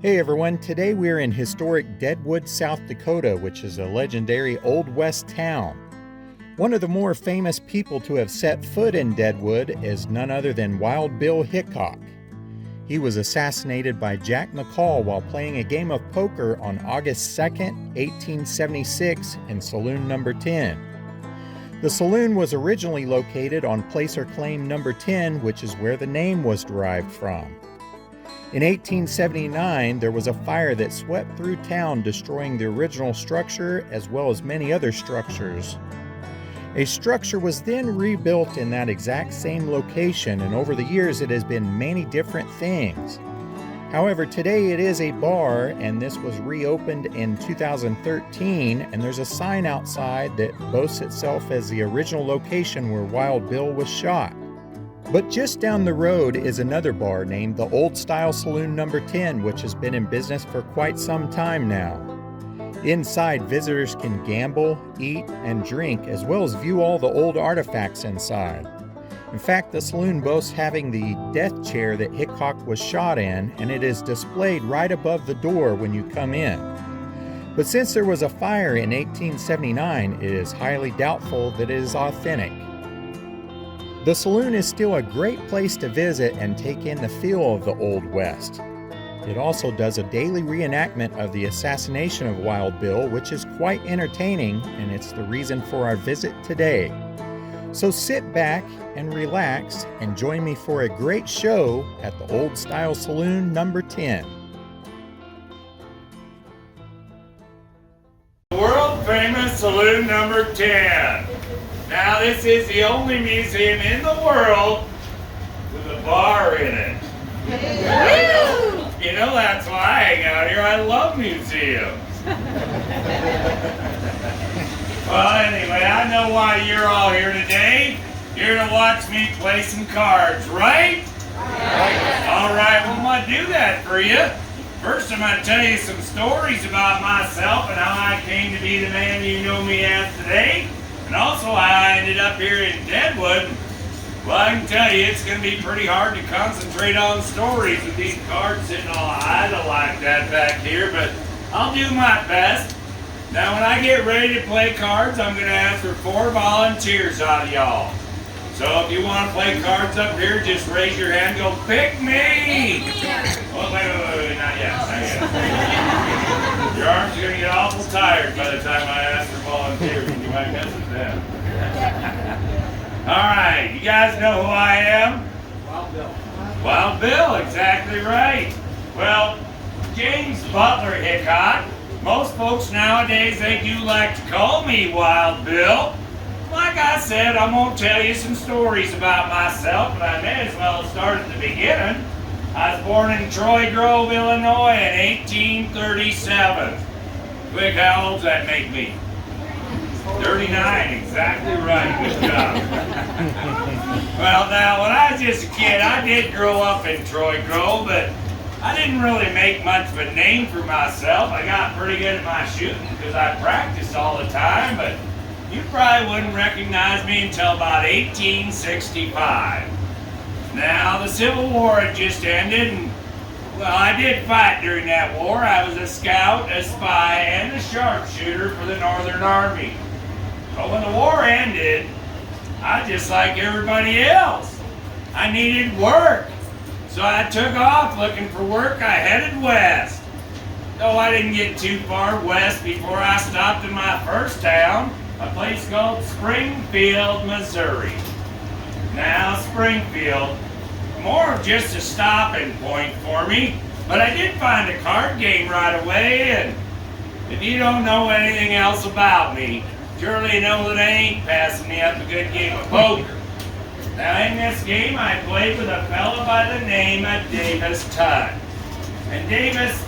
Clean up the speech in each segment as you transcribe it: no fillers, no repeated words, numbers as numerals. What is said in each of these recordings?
Hey everyone, today we're in historic Deadwood, South Dakota, which is a legendary Old West town. One of the more famous people to have set foot in Deadwood is none other than Wild Bill Hickok. He was assassinated by Jack McCall while playing a game of poker on August 2nd, 1876 in Saloon number 10. The saloon was originally located on Placer Claim number 10, which is where the name was derived from. In 1879, there was a fire that swept through town, destroying the original structure as well as many other structures. A structure was then rebuilt in that exact same location, and over the years it has been many different things. However, today it is a bar, and this was reopened in 2013, and there's a sign outside that boasts itself as the original location where Wild Bill was shot. But just down the road is another bar named the Old Style Saloon number 10, which has been in business for quite some time now. Inside, visitors can gamble, eat, and drink, as well as view all the old artifacts inside. In fact, the saloon boasts having the death chair that Hickok was shot in, and it is displayed right above the door when you come in. But since there was a fire in 1879, it is highly doubtful that it is authentic. The saloon is still a great place to visit and take in the feel of the Old West. It also does a daily reenactment of the assassination of Wild Bill, which is quite entertaining, and it's the reason for our visit today. So sit back and relax and join me for a great show at the Old Style Saloon number 10. World famous Saloon number 10. Now this is the only museum in the world with a bar in it. You know that's why I hang out here. I love museums. Well, anyway, I know why you're all here today. You're to watch me play some cards, right? All right, well, I'm going to do that for you. First, I'm going to tell you some stories about myself and how I came to be the man you know me as today. And also how I ended up here in Deadwood. Well, I can tell you, it's going to be pretty hard to concentrate on stories with these cards sitting all idle like that back here, but I'll do my best. Now, when I get ready to play cards, I'm going to ask for 4 volunteers out of y'all. So if you want to play cards up here, just raise your hand and go, pick me! Oh, wait, not yet, not yet. Your arms are going to get awful tired by the time I ask for volunteers, and you might mess with them. All right, you guys know who I am? Wild Bill. Wild Bill, exactly right. Well, James Butler Hickok. Most folks nowadays, they do like to call me Wild Bill. Like I said, I'm going to tell you some stories about myself, but I may as well start at the beginning. I was born in Troy Grove, Illinois in 1837. Quick, how old does that make me? 39, exactly right. Good job. Well, now, when I was just a kid, I did grow up in Troy Grove, but I didn't really make much of a name for myself. I got pretty good at my shooting because I practiced all the time, but you probably wouldn't recognize me until about 1865. Now, the Civil War had just ended, and, well, I did fight during that war. I was a scout, a spy, and a sharpshooter for the Northern Army. But when the war ended, I just like everybody else. I needed work. So I took off looking for work. I headed west. Though I didn't get too far west before I stopped in my first town, a place called Springfield, Missouri. Now, Springfield, more of just a stopping point for me, but I did find a card game right away, and if you don't know anything else about me, surely you know that I ain't passing me up a good game of poker. Now, in this game, I played with a fella by the name of Davis Tutt. And Davis,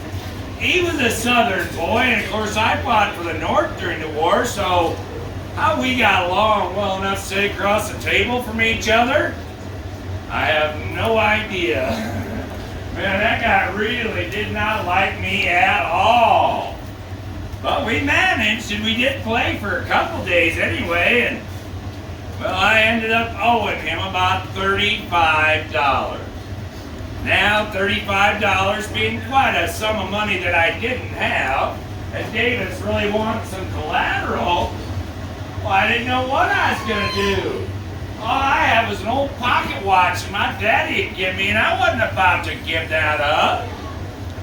he was a southern boy, and of course I fought for the North during the war, so how we got along well enough to sit across the table from each other, I have no idea. Man, that guy really did not like me at all. But we managed, and we did play for a couple days anyway, and well, I ended up owing him about $35. Now $35 being quite a sum of money that I didn't have, and Davis really wanted some collateral, well, I didn't know what I was going to do. All I had was an old pocket watch that my daddy had given me, and I wasn't about to give that up.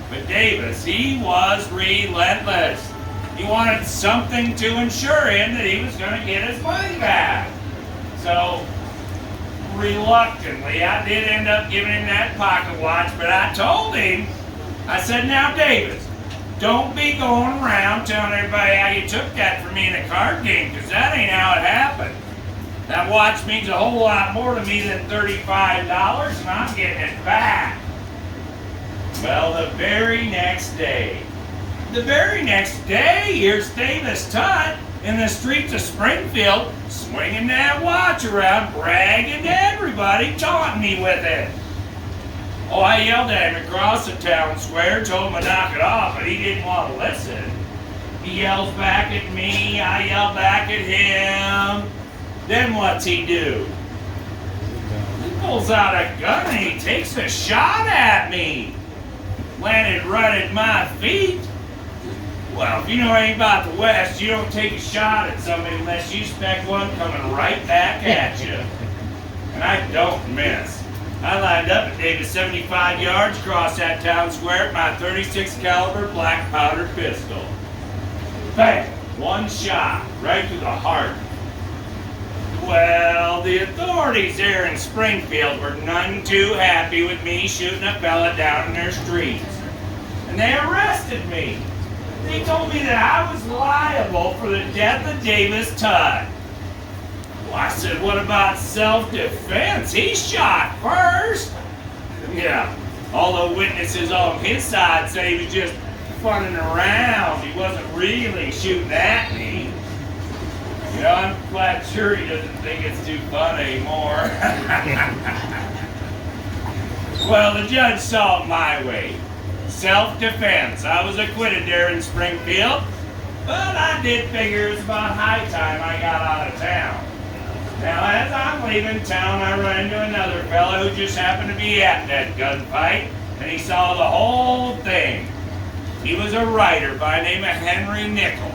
But Davis, he was relentless. He wanted something to ensure him that he was going to get his money back. So, reluctantly, I did end up giving him that pocket watch, but I told him, I said, now Davis, don't be going around telling everybody how you took that from me in a card game, because that ain't how it happened. That watch means a whole lot more to me than $35, and I'm getting it back. Well, the very next day, here's Davis Tutt in the streets of Springfield, swinging that watch around, bragging to everybody, taunting me with it. Oh, I yelled at him across the town square, told him to knock it off, but he didn't want to listen. He yells back at me, I yell back at him. Then what's he do? He pulls out a gun and he takes a shot at me. Landed right at my feet. Well, if you know anything about the West, you don't take a shot at somebody unless you expect one coming right back at you. And I don't miss. I lined up at Davis 75 yards across that town square with my 36 caliber black powder pistol. Bang! One shot right through the heart. Well, the authorities there in Springfield were none too happy with me shooting a fella down in their streets. And they arrested me. They told me that I was liable for the death of Davis Tutt. Well, I said, what about self-defense? He shot first. Yeah, all the witnesses on his side say he was just funning around. He wasn't really shooting at me. You know, I'm quite sure he doesn't think it's too fun anymore. Well, the judge saw it my way. Self-defense. I was acquitted there in Springfield, but I did figure it was about high time I got out of town. Now, as I'm leaving town, I run into another fellow who just happened to be at that gunfight, and he saw the whole thing. He was a writer by the name of Henry Nickel.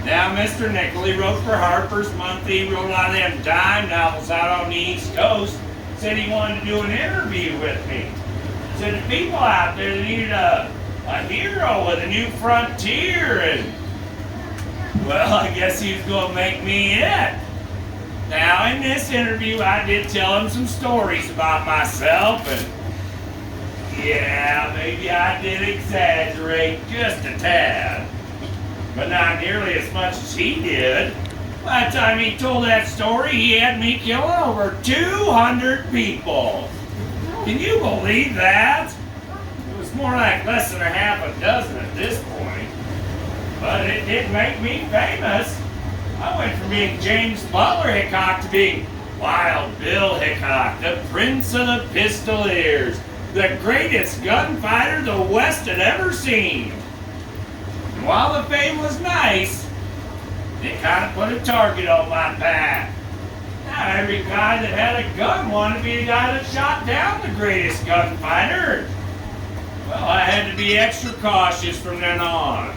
Now, Mr. Nickel, he wrote for Harper's Monthly, wrote a lot of them dime novels out on the East Coast, said he wanted to do an interview with me. Said the people out there needed a hero with a new frontier, and, well, I guess he was going to make me it. Now, in this interview, I did tell him some stories about myself, and yeah, maybe I did exaggerate just a tad, but not nearly as much as he did. By the time he told that story, he had me killing over 200 people. Can you believe that? It was more like less than a half a dozen at this point, but it did make me famous. I went from being James Butler Hickok to being Wild Bill Hickok, the Prince of the Pistoliers, the greatest gunfighter the West had ever seen. And while the fame was nice, it kind of put a target on my back. Now every guy that had a gun wanted to be the guy that shot down the greatest gunfighter. Well, I had to be extra cautious from then on.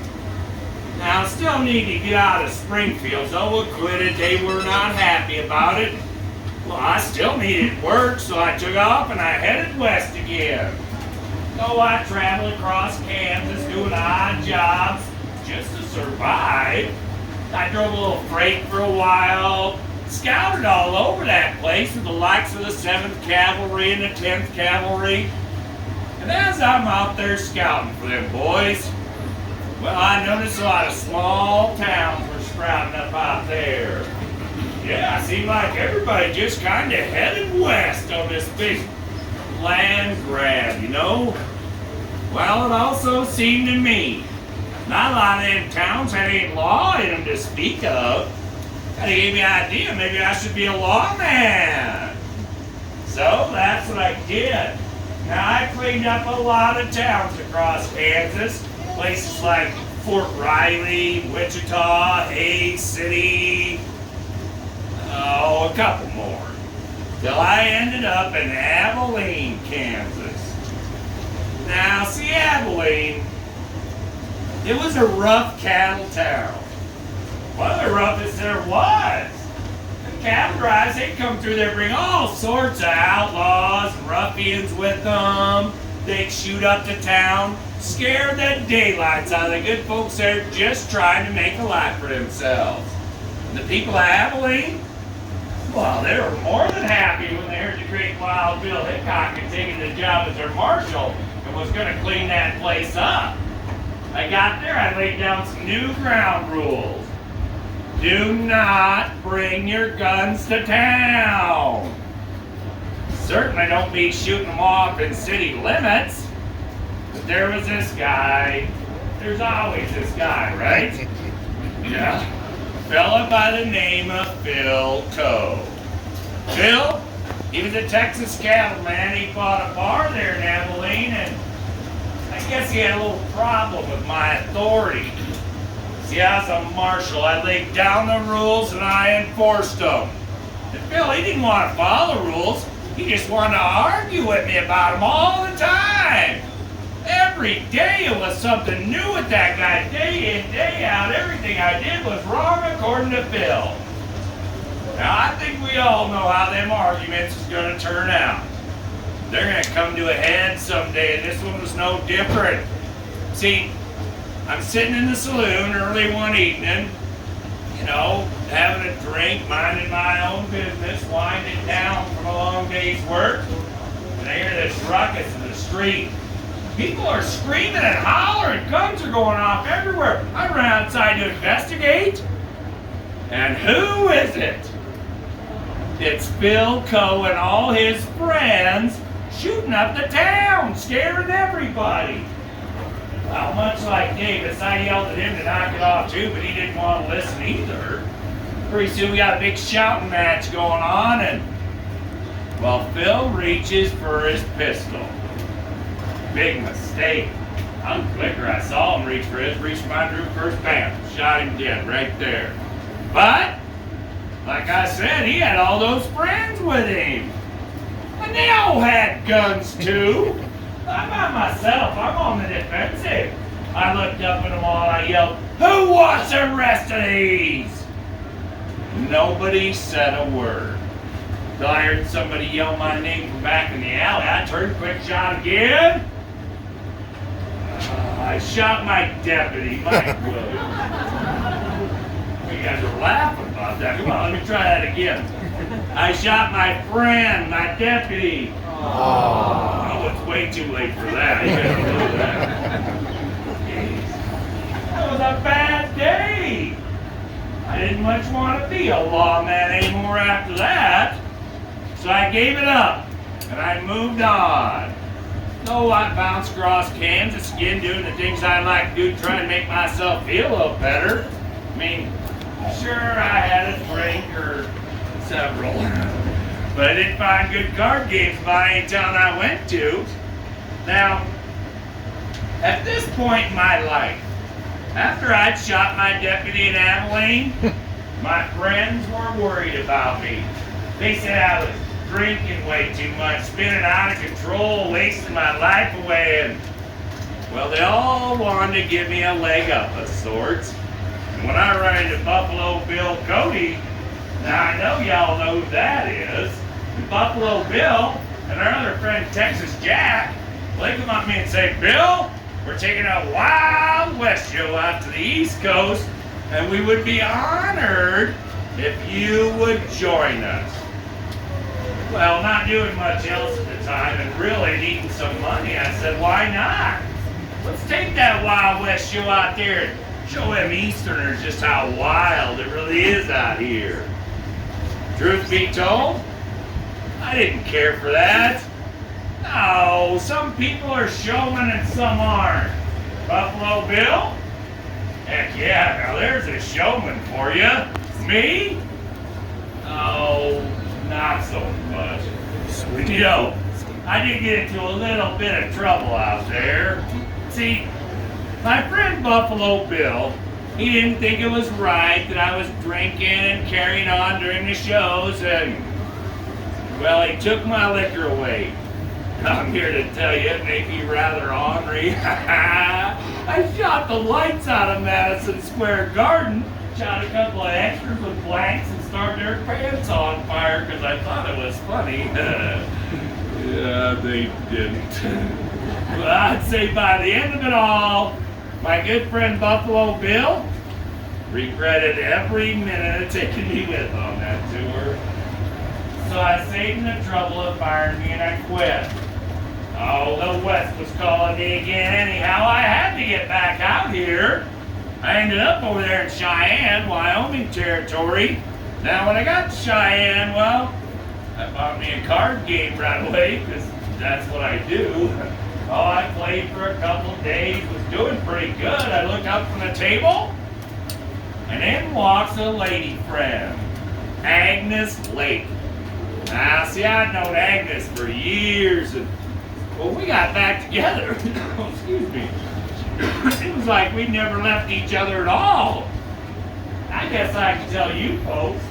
Now, I still need to get out of Springfield, so acquitted. They were not happy about it. Well, I still needed work, so I took off and I headed west again. So I traveled across Kansas doing odd jobs just to survive. I drove a little freight for a while, scouted all over that place with the likes of the 7th Cavalry and the 10th Cavalry. And as I'm out there scouting for them boys, well, I noticed a lot of small towns were sprouting up out there. Yeah, it seemed like everybody just kind of headed west on this big land grab, you know? Well, it also seemed to me not a lot of them towns had any law in them to speak of. That gave me an idea, maybe I should be a lawman. So that's what I did. Now, I cleaned up a lot of towns across Kansas. Places like Fort Riley, Wichita, Hays City, a couple more. Till I ended up in Abilene, Kansas. Now, see, Abilene, it was a rough cattle town. One of the roughest there was. The cattle drives, they'd come through there, bring all sorts of outlaws and ruffians with them. They'd shoot up the town, scare the daylights out of the good folks there just trying to make a life for themselves. And the people of Abilene, well, they were more than happy when they heard the great Wild Bill Hickok had taken the job as their marshal and was going to clean that place up. I got there, I laid down some new ground rules. Do not bring your guns to town. Certainly don't be shooting them off in city limits. But there was this guy. There's always this guy, right? Yeah. Fella by the name of Phil Coe. Phil, he was a Texas cattleman. He bought a bar there in Abilene, and I guess he had a little problem with my authority. See, I was a marshal. I laid down the rules and I enforced them. And Phil, he didn't want to follow the rules. He just wanted to argue with me about them all the time. Every day it was something new with that guy. Day in, day out, everything I did was wrong according to Phil. Now, I think we all know how them arguments is going to turn out. They're going to come to a head someday, and this one was no different. See, I'm sitting in the saloon early one evening, you know, having a drink, minding my own business, winding down from a long day's work, and I hear this ruckus in the street. People are screaming and hollering, guns are going off everywhere. I run outside to investigate, and who is it? It's Phil Coe and all his friends shooting up the town, scaring everybody. Well, much like Davis, I yelled at him to knock it off too, but he didn't want to listen either. Pretty soon we got a big shouting match going on, and, well, Phil reaches for his pistol. Big mistake. On clicker, I saw him reach for his, reached for my drew first, bam, shot him dead right there. But, like I said, he had all those friends with him. And they all had guns too. I'm not myself, I'm on the defensive. I looked up at them all and I yelled, "Who wants the rest of these?" Nobody said a word. Till I heard somebody yell my name from back in the alley. I turned, quick shot again. I shot my deputy, Mike Williams. You guys are laughing about that. Come on, let me try that again. I shot my friend, my deputy. Oh, it's way too late for that. You gotta know that. That was a bad day. I didn't much want to be a lawman anymore after that. So I gave it up, and I moved on. So I bounced across Kansas again, doing the things I like to do to try and make myself feel a little better. I mean, sure, I had a drink or several, but I didn't find good card games by any town I went to. Now, at this point in my life, after I'd shot my deputy in Abilene, my friends were worried about me. They said I was drinking way too much, spinning out of control, wasting my life away, and, well, they all wanted to give me a leg up of sorts. And when I ran into Buffalo Bill Cody, now I know y'all know who that is, and Buffalo Bill and our other friend Texas Jack, they come up to me and say, "Bill, we're taking a Wild West show out to the East Coast, and we would be honored if you would join us." Well, not doing much else at the time and really needing some money, I said, why not? Let's take that Wild West show out there and show them Easterners just how wild it really is out here. Truth be told, I didn't care for that. No, some people are showmen and some aren't. Buffalo Bill? Heck yeah, now there's a showman for you. Me? Oh, not so much. You know, I did get into a little bit of trouble out there. See, my friend Buffalo Bill, he didn't think it was right that I was drinking and carrying on during the shows, and, well, he took my liquor away. I'm here to tell you it made me rather ornery. I shot the lights out of Madison Square Garden, shot a couple of extras with blanks and started their pants on fire because I thought it was funny. Yeah, they didn't. Well, I'd say by the end of it all, my good friend Buffalo Bill regretted every minute of taking me with on that tour. So I saved him the trouble of firing me and I quit. Oh, the West was calling me again anyhow. I had to get back out here. I ended up over there in Cheyenne, Wyoming territory. Now when I got to Cheyenne, well, I bought me a card game right away because that's what I do. Oh, I played for a couple of days, was doing pretty good. I looked up from the table, and in walks a lady friend, Agnes Lake. Now, see, I'd known Agnes for years, and well, we got back together. Oh, excuse me. It was like we never left each other at all. I guess I can tell you folks.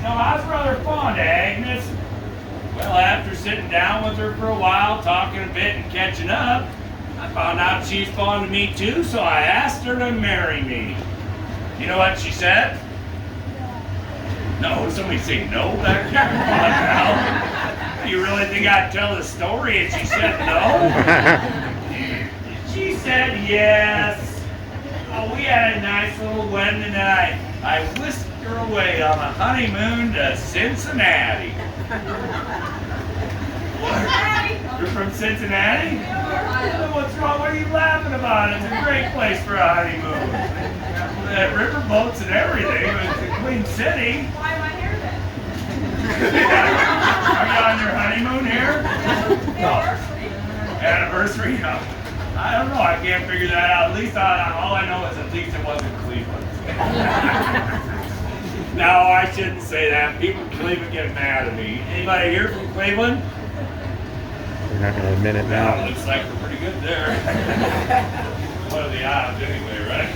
No, I was rather fond of Agnes. Well, after sitting down with her for a while, talking a bit and catching up, I found out she's fond of me too, so I asked her to marry me. You know what she said? No, somebody say no back there? Come on now. You really think I'd tell the story and she said no? She said yes. Oh, we had a nice little wedding and I whisked her away on a honeymoon to Cincinnati. What? You're from Cincinnati? What's wrong? What are you laughing about? It's a great place for a honeymoon. They have river boats and everything. It's a clean city. Why am I here then? Are you on your honeymoon here? Anniversary? No. I don't know. I can't figure that out. At least all I know is at least it wasn't Cleveland. No, I shouldn't say that. People in Cleveland get mad at me. Anybody here from Cleveland? You're not going to admit it now. Well, looks like we're pretty good there. What are the odds anyway, right?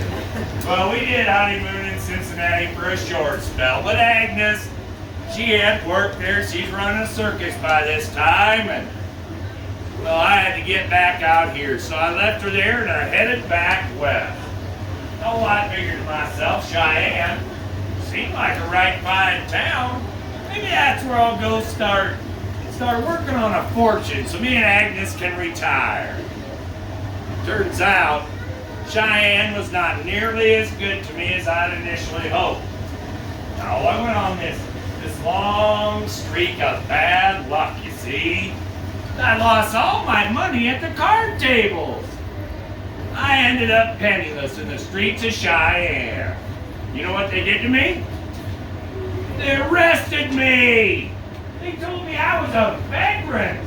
Well, we did honeymoon in Cincinnati for a short spell, but Agnes, she had worked there. She's running a circus by this time, and well, I had to get back out here, so I left her there and I headed back west. Oh, I figured to myself, Cheyenne seemed like a right fine town. Maybe that's where I'll go start working on a fortune so me and Agnes can retire. Turns out, Cheyenne was not nearly as good to me as I'd initially hoped. Now, I went on this long streak of bad luck, you see. I lost all my money at the card tables. I ended up penniless in the streets of Cheyenne. You know what they did to me? They arrested me. They told me I was a vagrant.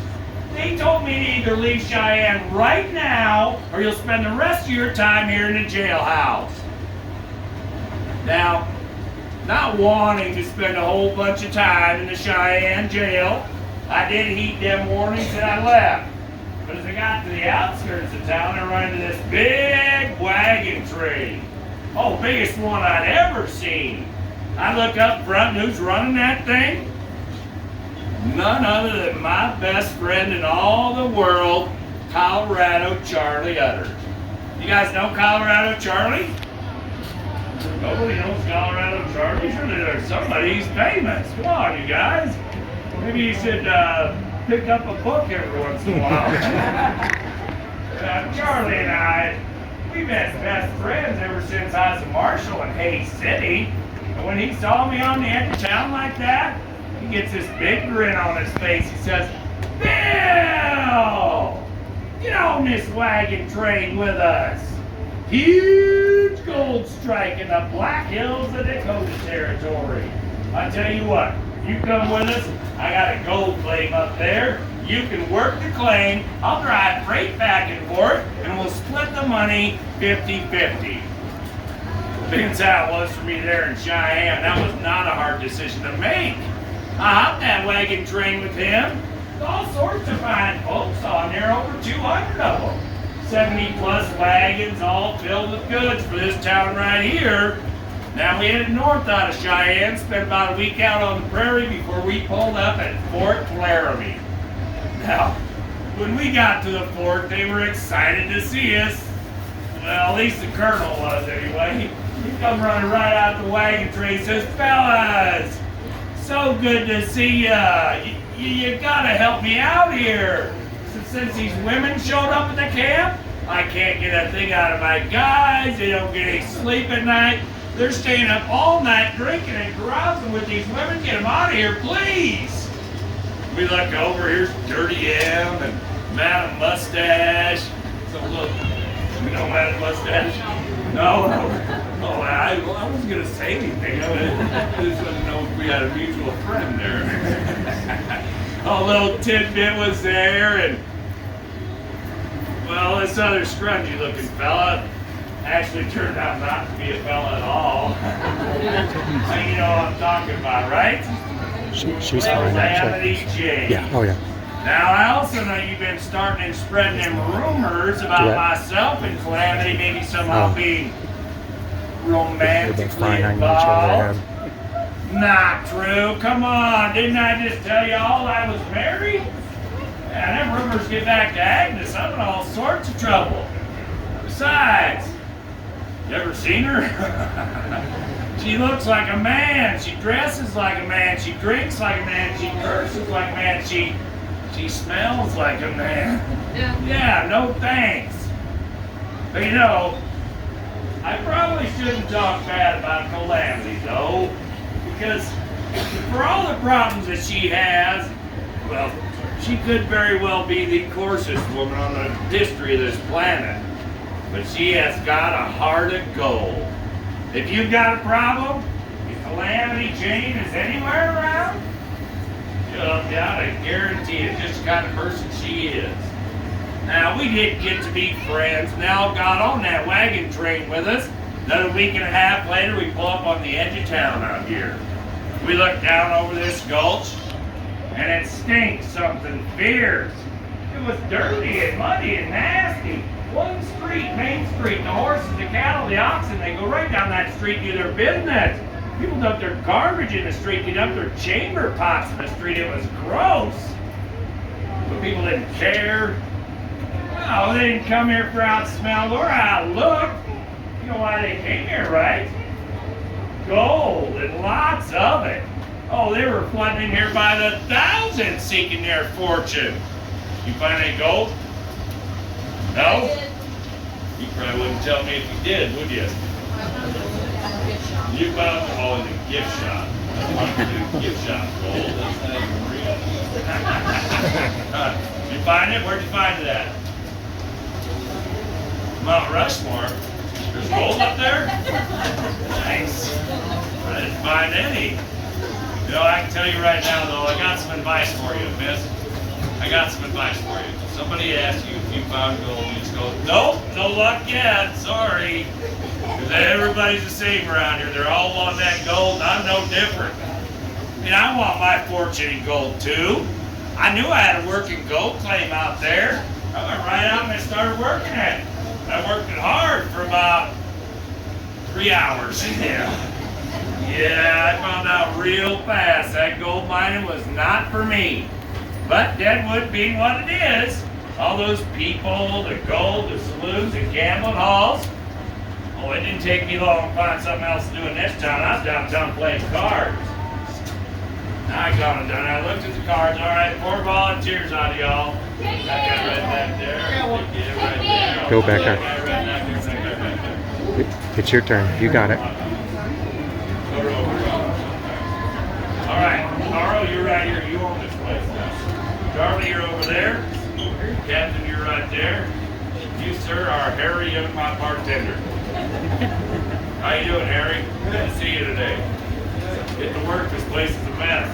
They told me to either leave Cheyenne right now or you'll spend the rest of your time here in the jailhouse. Now, not wanting to spend a whole bunch of time in the Cheyenne jail, I did heed them warnings and I left. But as I got to the outskirts of town, I ran into this big wagon train. Oh, biggest one I'd ever seen. I looked up front and who's running that thing? None other than my best friend in all the world, Colorado Charlie Utter. You guys know Colorado Charlie? Nobody knows Colorado Charlie? Surely there's somebody. He's famous. Come on, you guys. Maybe you should pick up a book every once in a while. Charlie and I, we've been best friends ever since I was a marshal in Hays City. And when he saw me on the edge of town like that, he gets this big grin on his face. He says, "Bill, get on this wagon train with us. Huge gold strike in the Black Hills of Dakota territory. I tell you what, you come with us, I got a gold claim up there. You can work the claim, I'll drive freight back and forth, and we'll split the money 50-50. Being how it was for me there in Cheyenne, that was not a hard decision to make. I hopped that wagon train with him. All sorts of fine folks on there, over 200 of them. 70 plus wagons, all filled with goods for this town right here. Now we headed north out of Cheyenne, spent about a week out on the prairie before we pulled up at Fort Laramie. Now, when we got to the fort, they were excited to see us. Well, at least the colonel was anyway. He come running right out the wagon train and says, "Fellas, so good to see ya. You gotta help me out here. Since these women showed up at the camp, I can't get a thing out of my guys. They don't get any sleep at night. They're staying up all night drinking and carousing with these women. Get them out of here, please." We look over, here's Dirty M and Madam Mustache. Some little, we don't have a mustache. No. Oh, I wasn't going to say anything. I just wanted to know if we had a mutual friend there. A little tidbit was there, and well, this other scrungy looking fella actually turned out not to be a fella at all. You know what I'm talking about, right? She's fine, Calamity actually. Jane. Yeah, oh yeah. Now, I also know you've been starting and spreading them rumors about myself and Calamity maybe somehow being romantically involved. Not true. Come on. Didn't I just tell you all I was married? And them rumors get back to Agnes. I'm in all sorts of trouble. Besides, you ever seen her? She looks like a man. She dresses like a man. She drinks like a man. She curses like a man. She smells like a man. Yeah, no thanks. But you know, I probably shouldn't talk bad about Calamity though, because for all the problems that she has, well, she could very well be the coarsest woman on the history of this planet. But she has got a heart of gold. If you've got a problem, if Calamity Jane is anywhere around, I guarantee it's just the kind of person she is. Now, we did get to be friends, and they all got on that wagon train with us. Another week and a half later, we pull up on the edge of town out here. We look down over this gulch, and it stinks something fierce. It was dirty and muddy and nasty. One street, Main Street, the horses, the cattle, the oxen, they go right down that street and do their business. People dump their garbage in the street, they dump their chamber pots in the street. It was gross. But people didn't care. No, they didn't come here for how it smelled or how it looked. You know why they came here, right? Gold, and lots of it. Oh, they were flooding in here by the thousands seeking their fortune. You find any gold? No? You probably wouldn't tell me if you did, would you? You found all in the gift shop. Gift shop gold. That's not even real. You find it? Where'd you find it at? Mount Rushmore. There's gold up there? Nice. I didn't find any. You know, I can tell you right now, though, I got some advice for you, miss. I got some advice for you. Somebody asks you if you found gold, you just go, "Nope, no luck yet, sorry." Because everybody's the same around here. They're all wanting that gold, and I'm no different. I mean, I want my fortune in gold, too. I knew I had a working gold claim out there. I went right out and I started working it. I worked it hard for about 3 hours. Yeah, I found out real fast that gold mining was not for me. But Deadwood being what it is, all those people, the gold, the saloons, the gambling halls, oh, it didn't take me long to find something else to do in this town. I was downtown playing cards. I got it done. I looked at the cards. All right, 4 volunteers out of y'all. That guy right back there. Yeah, right there. Go back there. That guy right back there. It's your turn. You got it. All right, Carl, you're right here. You own this place now. Charlie, you're over there. Captain, you're right there. You, sir, are Harry Young, my bartender. How you doing, Harry? Good to see you today. Get to work. This place is a mess.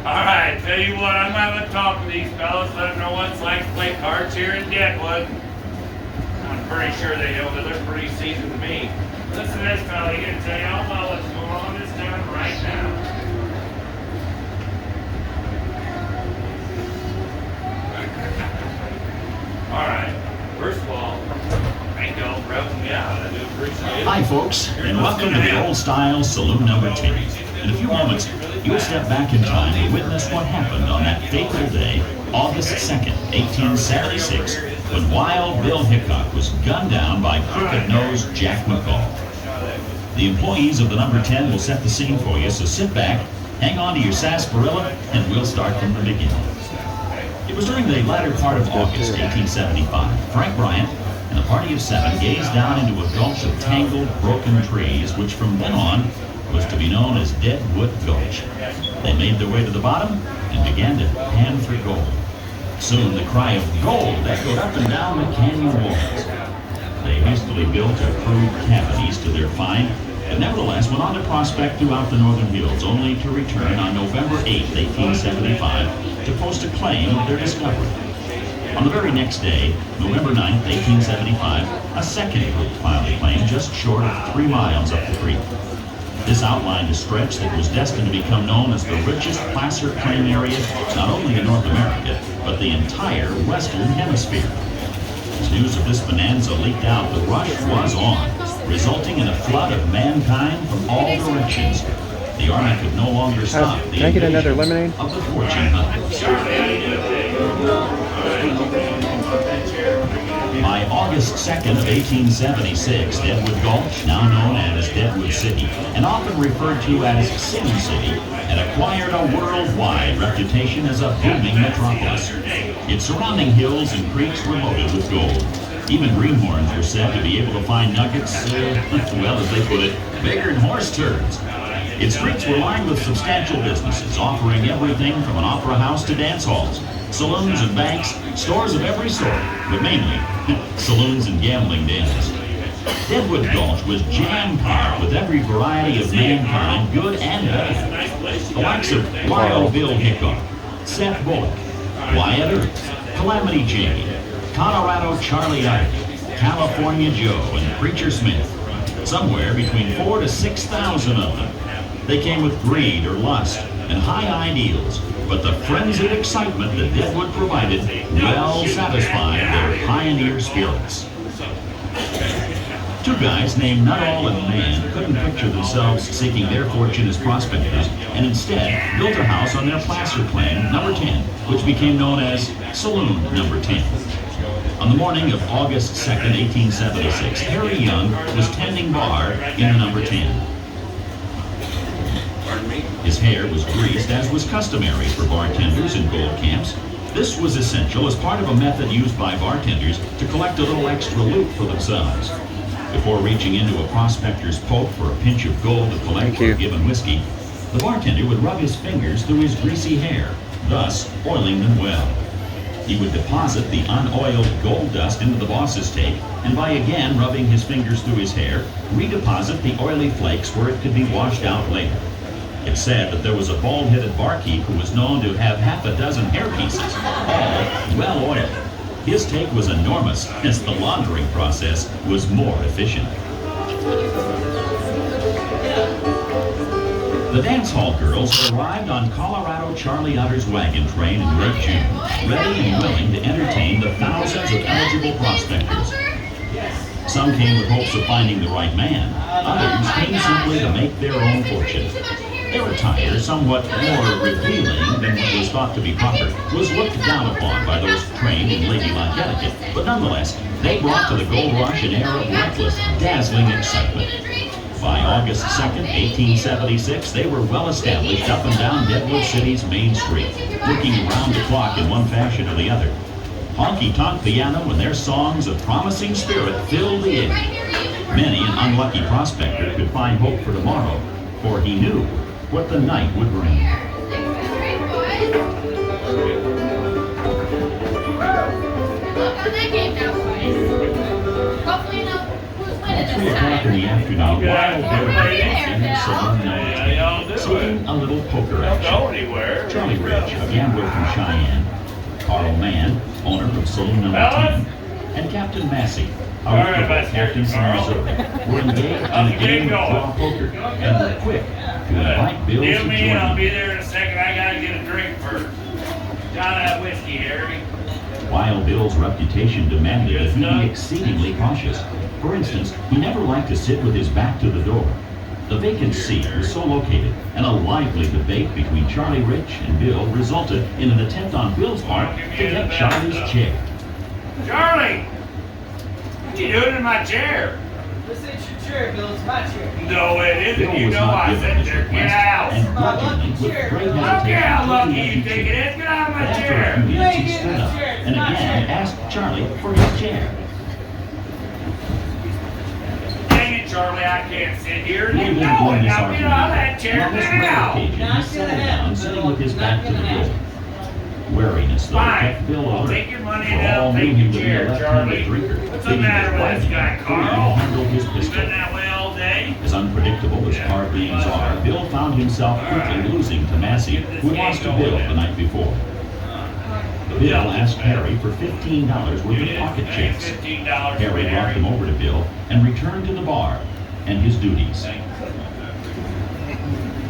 All right, tell you what, I'm having a talk with these fellas, let them know what it's like to play cards here in Deadwood. I'm pretty sure they know that they're pretty seasoned to me. Listen to this fella, he's going to tell you all about what's going on in this town right now. All right, first of all, thank y'all for helping me out. I do appreciate it. Hi, folks, and welcome to the old-style Saloon number 10. In a few moments, you'll step back in time to witness what happened on that fateful day, August 2nd, 1876, when Wild Bill Hickok was gunned down by crooked-nosed Jack McCall. The employees of the number 10 will set the scene for you, so sit back, hang on to your sarsaparilla, and we'll start from the beginning. It was during the latter part of August 1875. Frank Bryant and a party of 7 gazed down into a gulch of tangled, broken trees, which from then on was to be known as Deadwood Gulch. They made their way to the bottom and began to pan for gold. Soon the cry of gold echoed up and down the canyon walls. They hastily built a crude cavities to their find, but nevertheless went on to prospect throughout the northern hills, only to return on November 8, 1875, to post a claim of their discovery. On the very next day, November 9, 1875, a second group filed a claim just short of 3 miles up the creek. This outlined a stretch that was destined to become known as the richest placer claim area not only in North America, but the entire Western Hemisphere. As news of this bonanza leaked out, the rush was on, resulting in a flood of mankind from all directions. The Army could no longer stop the Can I get another lemonade? of the fortune hunters. By August 2nd of 1876, Deadwood Gulch, now known as Deadwood City, and often referred to as Sin City, had acquired a worldwide reputation as a booming metropolis. Its surrounding hills and creeks were loaded with gold. Even greenhorns were said to be able to find nuggets, well, as they put it, bigger than horse turds. Its streets were lined with substantial businesses, offering everything from an opera house to dance halls, saloons and banks, stores of every sort, but mainly saloons and gambling dens. Deadwood Gulch was jam-packed with every variety of mankind, good and bad. The likes of Wild Bill Hickok, Seth Bullock, Wyatt Earp, Calamity Jane, Colorado Charlie Ike, California Joe, and Preacher Smith. Somewhere between 4,000 to 6,000 of them. They came with greed or lust and high ideals, but the frenzied excitement that Deadwood provided well satisfied their pioneer spirits. 2 guys named Nuttall and Mann couldn't picture themselves seeking their fortune as prospectors, and instead built a house on their placer claim, number 10, which became known as Saloon number 10. On the morning of August 2nd, 1876, Harry Young was tending bar in the number 10. His hair was greased, as was customary for bartenders in gold camps. This was essential as part of a method used by bartenders to collect a little extra loot for themselves. Before reaching into a prospector's poke for a pinch of gold to collect for a given whiskey, the bartender would rub his fingers through his greasy hair, thus oiling them well. He would deposit the unoiled gold dust into the boss's take, and by again rubbing his fingers through his hair, redeposit the oily flakes where it could be washed out later. It's said that there was a bald-headed barkeep who was known to have half a dozen hairpieces, all well-oiled. His take was enormous, as the laundering process was more efficient. The dance hall girls arrived on Colorado Charlie Utter's wagon train in late June, ready and willing to entertain the thousands of eligible prospectors. Some came with hopes of finding the right man. Others came simply to make their own fortune. Their attire, somewhat more revealing than what was thought to be proper, was looked down upon by those trained in ladylike etiquette, but nonetheless, they brought to the gold rush an air of reckless, dazzling excitement. By August 2nd, 1876, they were well established up and down Deadwood City's main street, working around the clock in one fashion or the other. Honky-tonk piano and their songs of promising spirit filled the air. Many an unlucky prospector could find hope for tomorrow, for he knew what the night would bring. At 3 o'clock in the afternoon, Wild Bill in the Saloon number 10, seeking a little poker action. Charlie Rich, a gambler from Cheyenne, Carl Mann, owner of Saloon number 10, and Captain Massey, a reputable captain from Missouri, were engaged in a game of draw poker and were quick to invite Bill to join I'll them. be there in a second. I gotta get a drink first. Got that whiskey, Harry. Wild Bill's reputation demanded that he be exceedingly cautious. For instance, he never liked to sit with his back to the door. The vacant seat was so located, and a lively debate between Charlie Rich and Bill resulted in an attempt on Bill's part to get Charlie's chair. Charlie! What you doing in my chair? This ain't your chair, Bill. It's my chair. No, it isn't. Bill You was know not I given said his there. Get request, out. and grudgingly, with great hesitation, Okay, how lucky took the you empty think it chair. is? Get out of my After a chair. few You minutes, ain't he getting stood the up chair. It's and my again chair. asked Charlie for his chair. Dang it, Charlie, I can't sit here. Bill You didn't know join it. this Now get out of that argument, chair and on this rare now. occasion, he Not settled gonna down, happen, sitting Bill. with his Not back to the gonna door. Wariness, though, Fine. kept Bill I'll alert. take your money For and all I'll knew take he your would be a chair, left-handed Charlie. drinker. What's the Fitting matter his with this wife, guy, who Carl? handled his He's pistol. been that way all day. As unpredictable as car beings are, Bill found himself quickly losing to Massey, who had lost to Bill the night before. Bill asked Harry for $15 worth of pocket checks. $15 Harry brought them over to Bill and returned to the bar and his duties.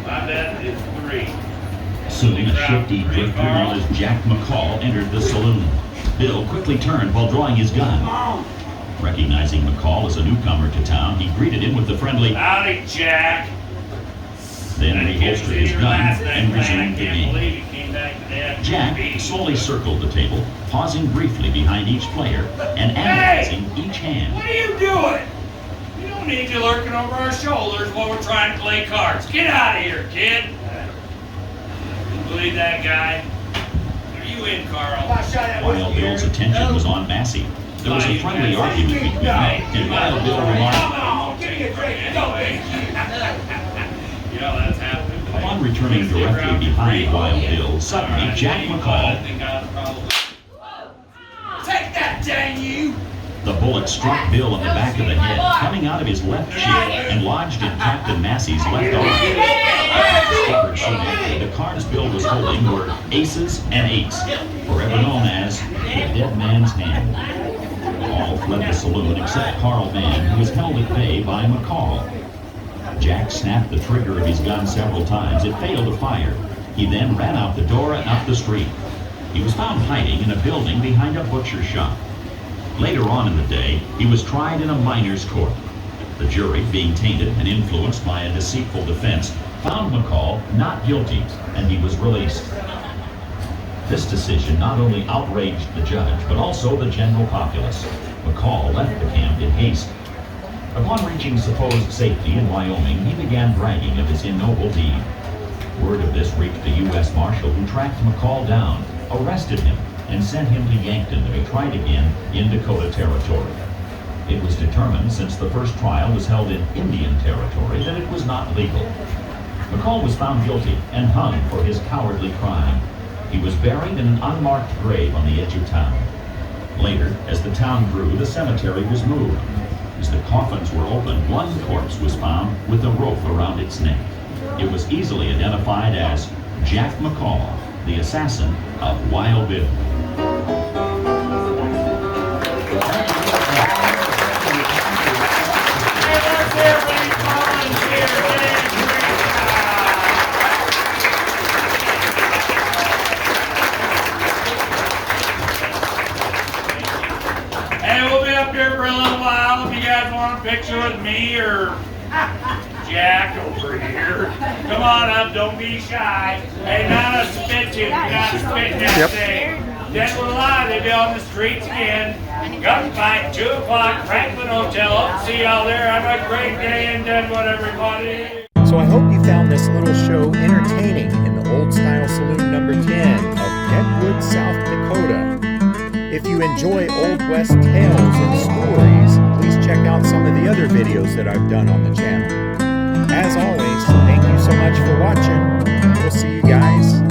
My bet is 3. Soon a shifty drifter known as Jack McCall entered the saloon. Bill quickly turned while drawing his gun. Recognizing McCall as a newcomer to town, he greeted him with the friendly, Howdy, Jack. then reholstered his gun and resumed the I can't game. believe you came back to that. Jack slowly circled the table, pausing briefly behind each player and analyzing each hand. What are you doing? You don't need you lurking over our shoulders while we're trying to play cards. Get out of here, kid. You believe that guy? Are you in, Carl? While Bill's attention was on Massey, there was a friendly argument between them, and while Bill remarked, Come on, give me a drink anyway. Yeah, that's happening. upon returning directly behind Wild Bill, suddenly Jack McCall, Take that, dang you! the bullet struck Bill in the back of the head, coming out of his left cheek and lodged in Captain Massey's left arm. Discovered soon after, the cards Bill was holding were aces and eights, forever known as the dead man's hand. All fled the saloon except Carl Mann, who was held at bay by McCall. Jack snapped the trigger of his gun several times. It failed to fire. He then ran out the door and up the street. He was found hiding in a building behind a butcher shop. Later on in the day, he was tried in a miner's court. The jury, being tainted and influenced by a deceitful defense, found McCall not guilty, and he was released. This decision not only outraged the judge, but also the general populace. McCall left the camp in haste. Upon reaching supposed safety in Wyoming, he began bragging of his ignoble deed. Word of this reached the U.S. Marshal, who tracked McCall down, arrested him, and sent him to Yankton to be tried again in Dakota Territory. It was determined, since the first trial was held in Indian Territory, that it was not legal. McCall was found guilty and hung for his cowardly crime. He was buried in an unmarked grave on the edge of town. Later, as the town grew, the cemetery was moved. As the coffins were opened, one corpse was found with a rope around its neck. It was easily identified as Jack McCall, the assassin of Wild Bill. Hey, we'll be up here for a little while if you guys want a picture with me or Jack over here. Come on up, don't be shy. Hey, not a spitting, not a spitting that thing. Deadwood Live, they'll be on the streets again. Gunfight, 2 o'clock, Franklin Hotel. Hope to see y'all there. Have a great day in Deadwood, everybody. So I hope you found this little show entertaining in the Old Style Saloon number 10 of Deadwood, South Dakota. If you enjoy Old West tales and stories, please check out some of the other videos that I've done on the channel. As always, thank you so much for watching. We'll see you guys